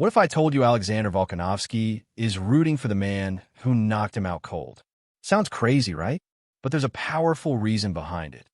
What if I told you Alexander Volkanovski is rooting for the man who knocked him out cold? Sounds crazy, right? But there's a powerful reason behind it.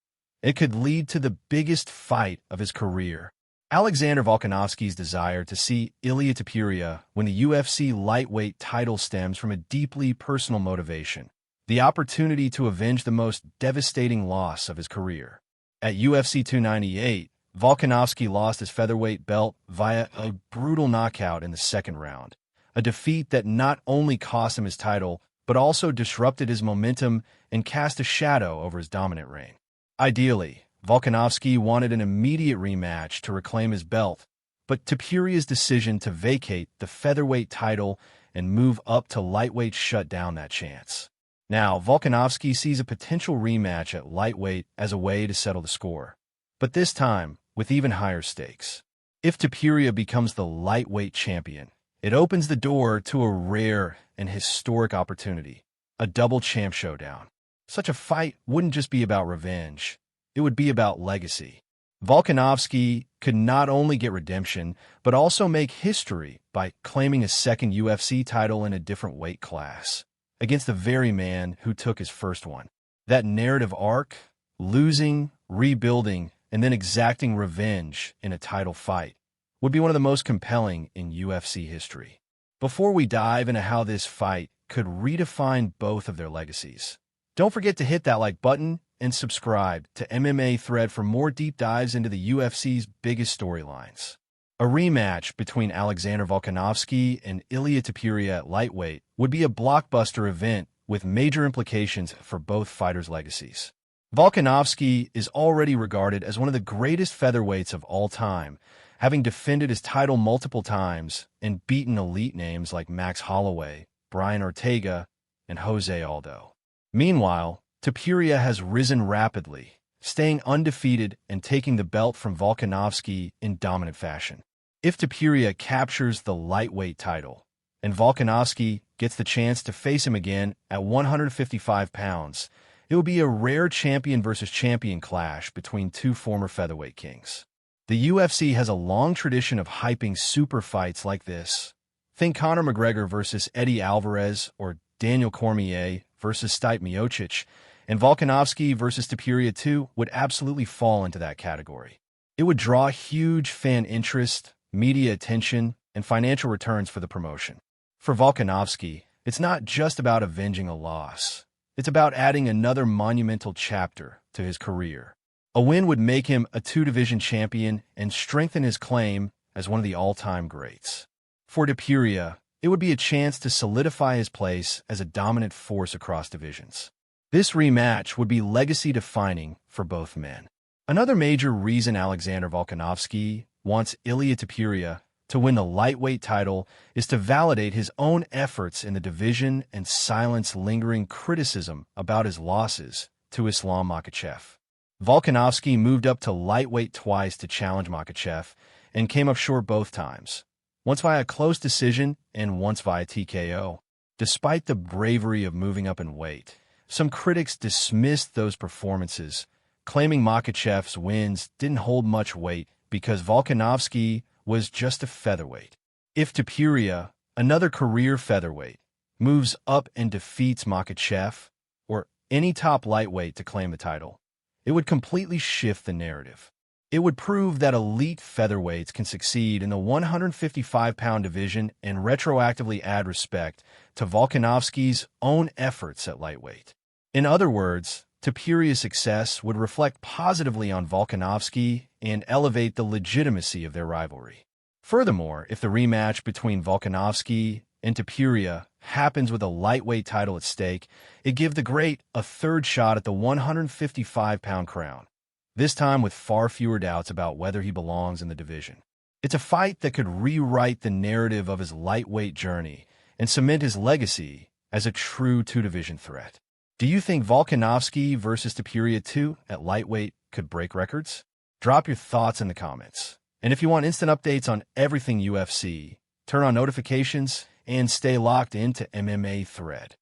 It could lead to the biggest fight of his career. Alexander Volkanovski's desire to see Ilia Topuria win the UFC lightweight title stems from a deeply personal motivation: the opportunity to avenge the most devastating loss of his career. At UFC 298, Volkanovski lost his featherweight belt via a brutal knockout in the second round, a defeat that not only cost him his title, but also disrupted his momentum and cast a shadow over his dominant reign. Ideally, Volkanovski wanted an immediate rematch to reclaim his belt, but Topuria's decision to vacate the featherweight title and move up to lightweight shut down that chance. Now, Volkanovski sees a potential rematch at lightweight as a way to settle the score, but this time with even higher stakes. If Topuria becomes the lightweight champion, it opens the door to a rare and historic opportunity: a double champ showdown. Such a fight wouldn't just be about revenge, it would be about legacy. Volkanovski could not only get redemption, but also make history by claiming a second UFC title in a different weight class, against the very man who took his first one. That narrative arc, losing, rebuilding, and then exacting revenge in a title fight, would be one of the most compelling in UFC history. Before we dive into how this fight could redefine both of their legacies, don't forget to hit that like button and subscribe to MMA Thread for more deep dives into the UFC's biggest storylines. A rematch between Alexander Volkanovski and Ilia Topuria at lightweight would be a blockbuster event with major implications for both fighters' legacies. Volkanovski is already regarded as one of the greatest featherweights of all time, having defended his title multiple times and beaten elite names like Max Holloway, Brian Ortega, and Jose Aldo. Meanwhile, Topuria has risen rapidly, staying undefeated and taking the belt from Volkanovski in dominant fashion. If Topuria captures the lightweight title, and Volkanovski gets the chance to face him again at 155 pounds, it will be a rare champion versus champion clash between two former featherweight kings. The UFC has a long tradition of hyping super fights like this. Think Conor McGregor versus Eddie Alvarez or Daniel Cormier versus Stipe Miocic, and Volkanovski versus Topuria 2 would absolutely fall into that category. It would draw huge fan interest, media attention, and financial returns for the promotion. For Volkanovski, it's not just about avenging a loss. It's about adding another monumental chapter to his career. A win would make him a two-division champion and strengthen his claim as one of the all-time greats. For Topuria, it would be a chance to solidify his place as a dominant force across divisions. This rematch would be legacy-defining for both men. Another major reason Alexander Volkanovski wants Ilia Topuria to win the lightweight title is to validate his own efforts in the division and silence lingering criticism about his losses to Islam Makhachev. Volkanovski moved up to lightweight twice to challenge Makhachev and came up short both times, once via a close decision and once via TKO. Despite the bravery of moving up in weight, some critics dismissed those performances, claiming Makhachev's wins didn't hold much weight because Volkanovski was just a featherweight. If Topuria, another career featherweight, moves up and defeats Makhachev or any top lightweight to claim the title, it would completely shift the narrative. It would prove that elite featherweights can succeed in the 155-pound division and retroactively add respect to Volkanovski's own efforts at lightweight. In other words, Topuria's success would reflect positively on Volkanovski and elevate the legitimacy of their rivalry. Furthermore, if the rematch between Volkanovski and Topuria happens with a lightweight title at stake, it gives the great a third shot at the 155-pound crown, this time with far fewer doubts about whether he belongs in the division. It's a fight that could rewrite the narrative of his lightweight journey and cement his legacy as a true two-division threat. Do you think Volkanovski versus Topuria 2 at lightweight could break records? Drop your thoughts in the comments. And if you want instant updates on everything UFC, turn on notifications and stay locked into MMA Thread.